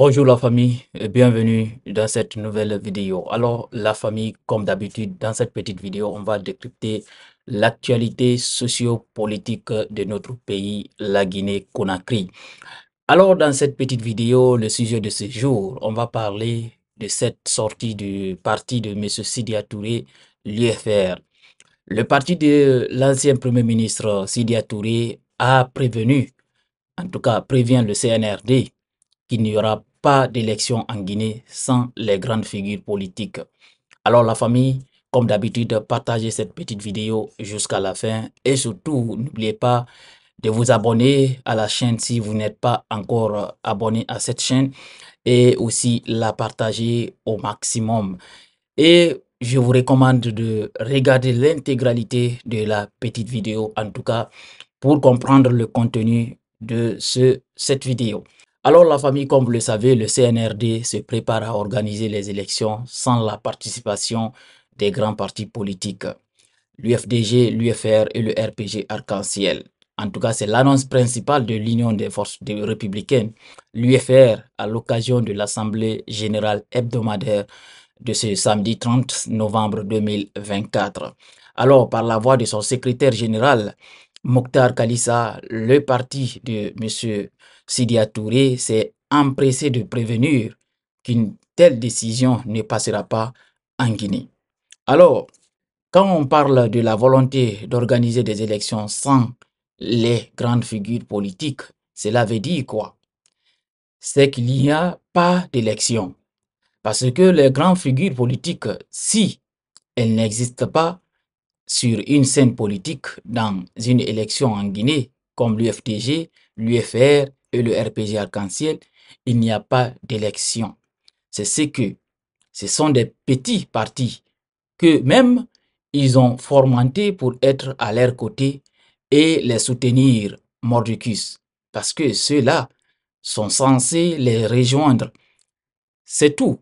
Bonjour la famille et bienvenue dans cette nouvelle vidéo. Alors la famille, comme d'habitude, dans cette petite vidéo, on va décrypter l'actualité socio-politique de notre pays, la Guinée-Conakry. Alors dans cette petite vidéo, le sujet de ce jour, on va parler de cette sortie du parti de M. Sidya Touré, l'UFR. Le parti de l'ancien Premier ministre Sidya Touré a prévenu, en tout cas prévient le CNRD, qu'il n'y aura pas d'élection en Guinée sans les grandes figures politiques. Alors la famille, comme d'habitude, partagez cette petite vidéo jusqu'à la fin et surtout, n'oubliez pas de vous abonner à la chaîne si vous n'êtes pas encore abonné à cette chaîne et aussi la partager au maximum. Et je vous recommande de regarder l'intégralité de la petite vidéo, en tout cas pour comprendre le contenu de cette vidéo. Alors la famille, comme vous le savez, le CNRD se prépare à organiser les élections sans la participation des grands partis politiques, l'UFDG, l'UFR et le RPG Arc-en-Ciel. En tout cas, c'est l'annonce principale de l'Union des forces républicaines, l'UFR, à l'occasion de l'Assemblée générale hebdomadaire de ce samedi 30 novembre 2024. Alors, par la voix de son secrétaire général, Mokhtar Kalissa, le parti de M. Sidya Touré s'est empressé de prévenir qu'une telle décision ne passera pas en Guinée. Alors, quand on parle de la volonté d'organiser des élections sans les grandes figures politiques, cela veut dire quoi? C'est qu'il n'y a pas d'élection. Parce que les grandes figures politiques, si elles n'existent pas sur une scène politique dans une élection en Guinée, comme l'UFDG, l'UFR et le RPG Arc-en-Ciel, il n'y a pas d'élection. C'est ce que ce sont des petits partis que même ils ont formanté pour être à leur côté et les soutenir mordicus. Parce que ceux-là sont censés les rejoindre. C'est tout.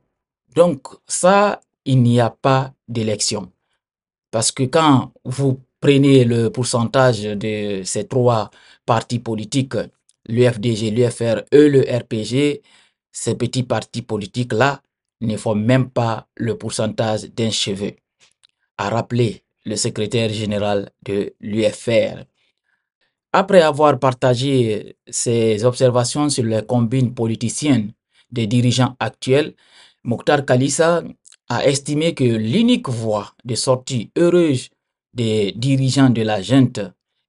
Donc ça, il n'y a pas d'élection. Parce que quand vous prenez le pourcentage de ces trois partis politiques, l'UFDG, l'UFR et le RPG, ces petits partis politiques-là ne font même pas le pourcentage d'un cheveu, a rappelé le secrétaire général de l'UFR. Après avoir partagé ses observations sur les combines politiciennes des dirigeants actuels, Mokhtar Kalissa a estimé que l'unique voie de sortie heureuse des dirigeants de la junte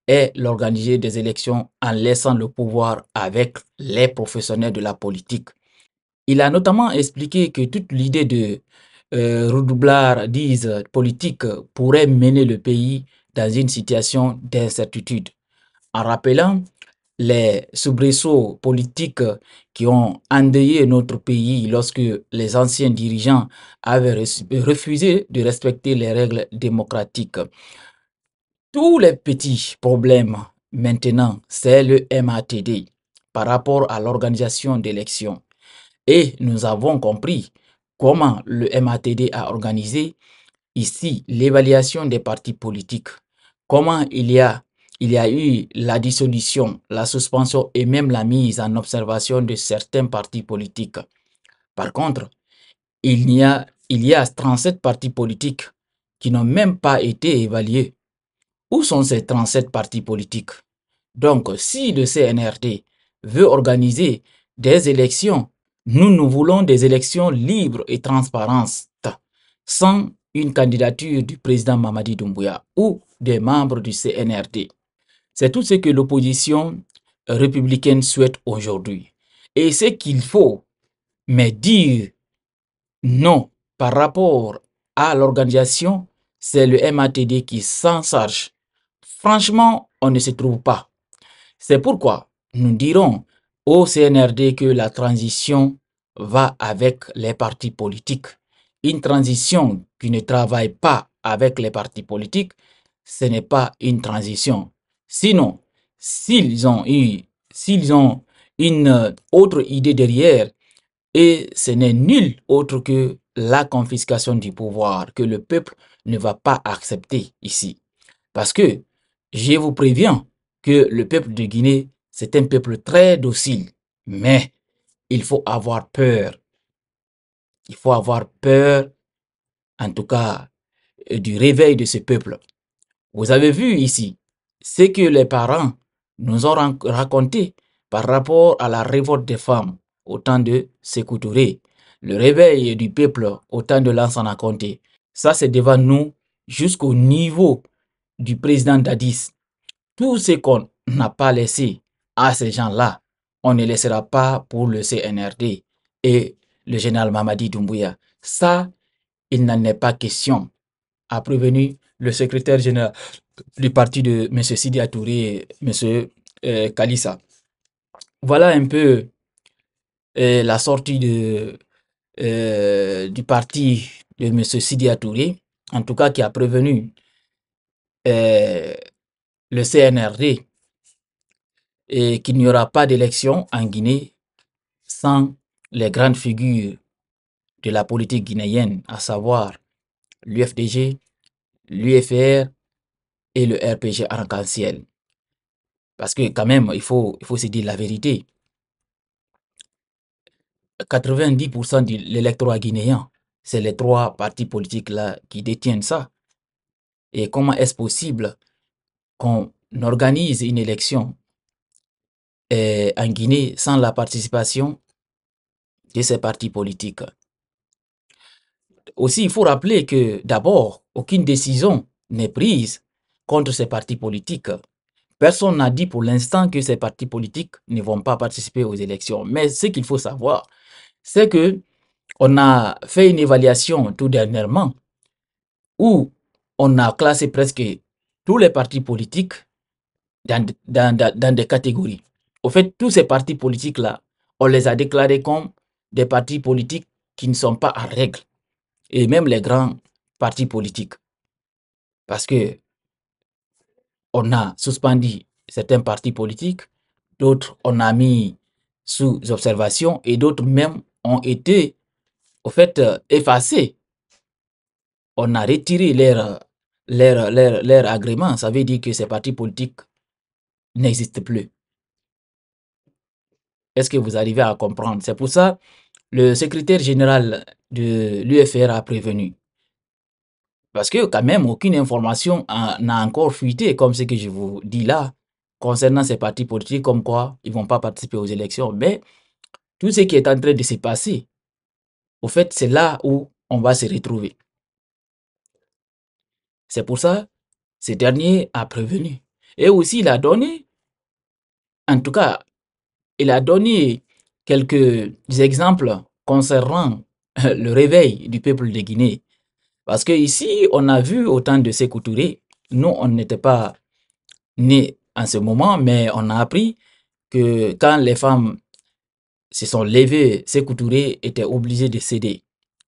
est l'organiser des élections en laissant le pouvoir avec les professionnels de la politique. Il a notamment expliqué que toute l'idée de redoublardise politique pourrait mener le pays dans une situation d'incertitude en rappelant les soubresauts politiques qui ont endeuillé notre pays lorsque les anciens dirigeants avaient refusé de respecter les règles démocratiques. Tous les petits problèmes maintenant, c'est le MATD par rapport à l'organisation d'élections. Et nous avons compris comment le MATD a organisé ici l'évaluation des partis politiques, comment il y a eu la dissolution, la suspension et même la mise en observation de certains partis politiques. Par contre, il y a 37 partis politiques qui n'ont même pas été évalués. Où sont ces 37 partis politiques? Donc, si le CNRD veut organiser des élections, nous voulons des élections libres et transparentes, sans une candidature du président Mamadi Doumbouya ou des membres du CNRD. C'est tout ce que l'opposition républicaine souhaite aujourd'hui. Et ce qu'il faut, mais dire non par rapport à l'organisation, c'est le MATD qui s'en charge. Franchement, on ne se trouve pas. C'est pourquoi nous dirons au CNRD que la transition va avec les partis politiques. Une transition qui ne travaille pas avec les partis politiques, ce n'est pas une transition. Sinon, s'ils ont une autre idée derrière, et ce n'est nul autre que la confiscation du pouvoir que le peuple ne va pas accepter ici. Parce que je vous préviens que le peuple de Guinée, c'est un peuple très docile. Mais il faut avoir peur. Il faut avoir peur, en tout cas, du réveil de ce peuple. Vous avez vu ici ce que les parents nous ont raconté par rapport à la révolte des femmes au temps de Sékou Touré, le réveil du peuple au temps de Lansana Conté. Ça, c'est devant nous jusqu'au niveau du président Dadis. Tout ce qu'on n'a pas laissé à ces gens-là, on ne laissera pas pour le CNRD et le général Mamadi Doumbouya. Ça, il n'en est pas question, a prévenu le secrétaire général du parti de M. Sidi Touré et M. Kalissa. Voilà un peu la sortie du parti de M. Sidi Touré, en tout cas qui a prévenu le CNRD et qu'il n'y aura pas d'élection en Guinée sans les grandes figures de la politique guinéenne, à savoir l'UFDG, l'UFR et le RPG arc-en-ciel. Parce que quand même, il faut se dire la vérité. 90% de l'électorat guinéen, c'est les trois partis politiques-là qui détiennent ça. Et comment est-ce possible qu'on organise une élection en Guinée sans la participation de ces partis politiques? Aussi, il faut rappeler que d'abord, aucune décision n'est prise contre ces partis politiques. Personne n'a dit pour l'instant que ces partis politiques ne vont pas participer aux élections. Mais ce qu'il faut savoir, c'est que on a fait une évaluation tout dernièrement où on a classé presque tous les partis politiques dans des catégories. Au fait, tous ces partis politiques-là, on les a déclarés comme des partis politiques qui ne sont pas en règle. Et même les grands partis politiques. Parce que on a suspendu certains partis politiques, d'autres on a mis sous observation et d'autres même ont été au fait effacés. On a retiré leur agrément. Ça veut dire que ces partis politiques n'existent plus. Est-ce que vous arrivez à comprendre? C'est pour ça le secrétaire général de l'UFR a prévenu. Parce que quand même, aucune information n'a encore fuité, comme ce que je vous dis là, concernant ces partis politiques, comme quoi ils ne vont pas participer aux élections. Mais tout ce qui est en train de se passer, au fait, c'est là où on va se retrouver. C'est pour ça, ce dernier a prévenu. Et aussi, il a donné, en tout cas, il a donné quelques exemples concernant le réveil du peuple de Guinée. Parce que ici, on a vu au temps de Sékou Touré, nous, on n'était pas nés en ce moment, mais on a appris que quand les femmes se sont levées, Sékou Touré était obligé de céder.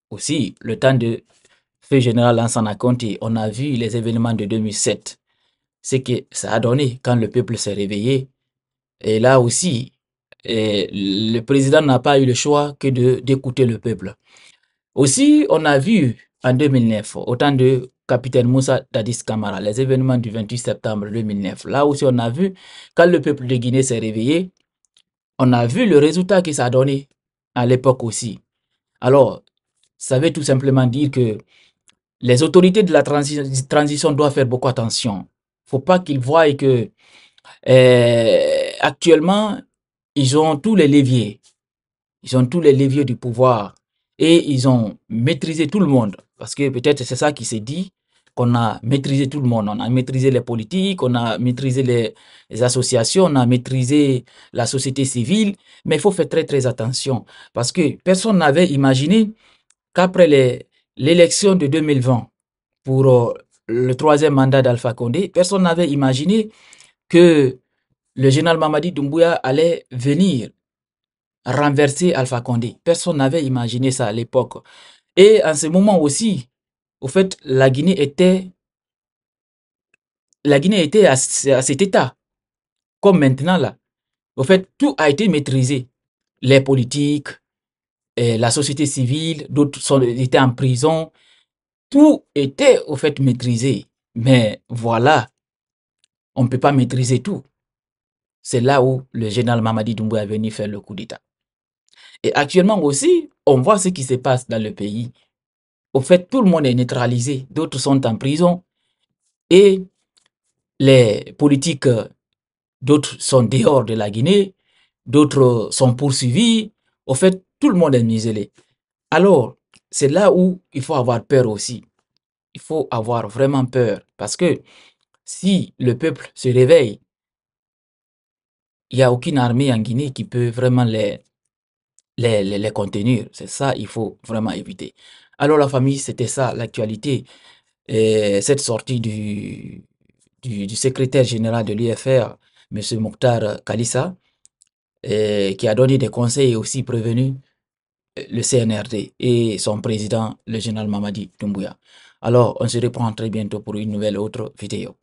Aussi, le temps de feu général Lansana Conté, on a vu les événements de 2007, ce que ça a donné quand le peuple s'est réveillé. Et là aussi, le président n'a pas eu le choix que d'écouter le peuple. Aussi, on a vu en 2009, au temps de capitaine Moussa Dadis Camara, les événements du 28 septembre 2009. Là aussi, on a vu, quand le peuple de Guinée s'est réveillé, on a vu le résultat que ça a donné à l'époque aussi. Alors, ça veut tout simplement dire que les autorités de la transition doivent faire beaucoup attention. Il ne faut pas qu'ils voient que actuellement, ils ont tous les leviers. Ils ont tous les leviers du pouvoir et ils ont maîtrisé tout le monde. Parce que peut-être c'est ça qui s'est dit, qu'on a maîtrisé tout le monde. On a maîtrisé les politiques, on a maîtrisé les associations, on a maîtrisé la société civile. Mais il faut faire très très attention. Parce que personne n'avait imaginé qu'après l'élection de 2020 pour le troisième mandat d'Alpha Condé, personne n'avait imaginé que le général Mamadi Doumbouya allait venir renverser Alpha Condé. Personne n'avait imaginé ça à l'époque. Et en ce moment aussi, au fait, la Guinée était à cet état. Comme maintenant là. Au fait, tout a été maîtrisé. Les politiques, la société civile, d'autres étaient en prison. Tout était au fait maîtrisé. Mais voilà, on ne peut pas maîtriser tout. C'est là où le général Mamadi Doumbouya est venu faire le coup d'État. Et actuellement aussi, on voit ce qui se passe dans le pays. Au fait, tout le monde est neutralisé, d'autres sont en prison et les politiques, d'autres sont dehors de la Guinée, d'autres sont poursuivis. Au fait, tout le monde est muselé. Alors, c'est là où il faut avoir peur aussi. Il faut avoir vraiment peur parce que si le peuple se réveille, il n'y a aucune armée en Guinée qui peut vraiment les contenir. C'est ça, il faut vraiment éviter. Alors la famille, c'était ça l'actualité. Et cette sortie du secrétaire général de l'IFR, M. Mokhtar Kalissa, qui a donné des conseils et aussi prévenu le CNRD et son président, le général Mamadi Doumbouya. Alors, on se reprend très bientôt pour une nouvelle autre vidéo.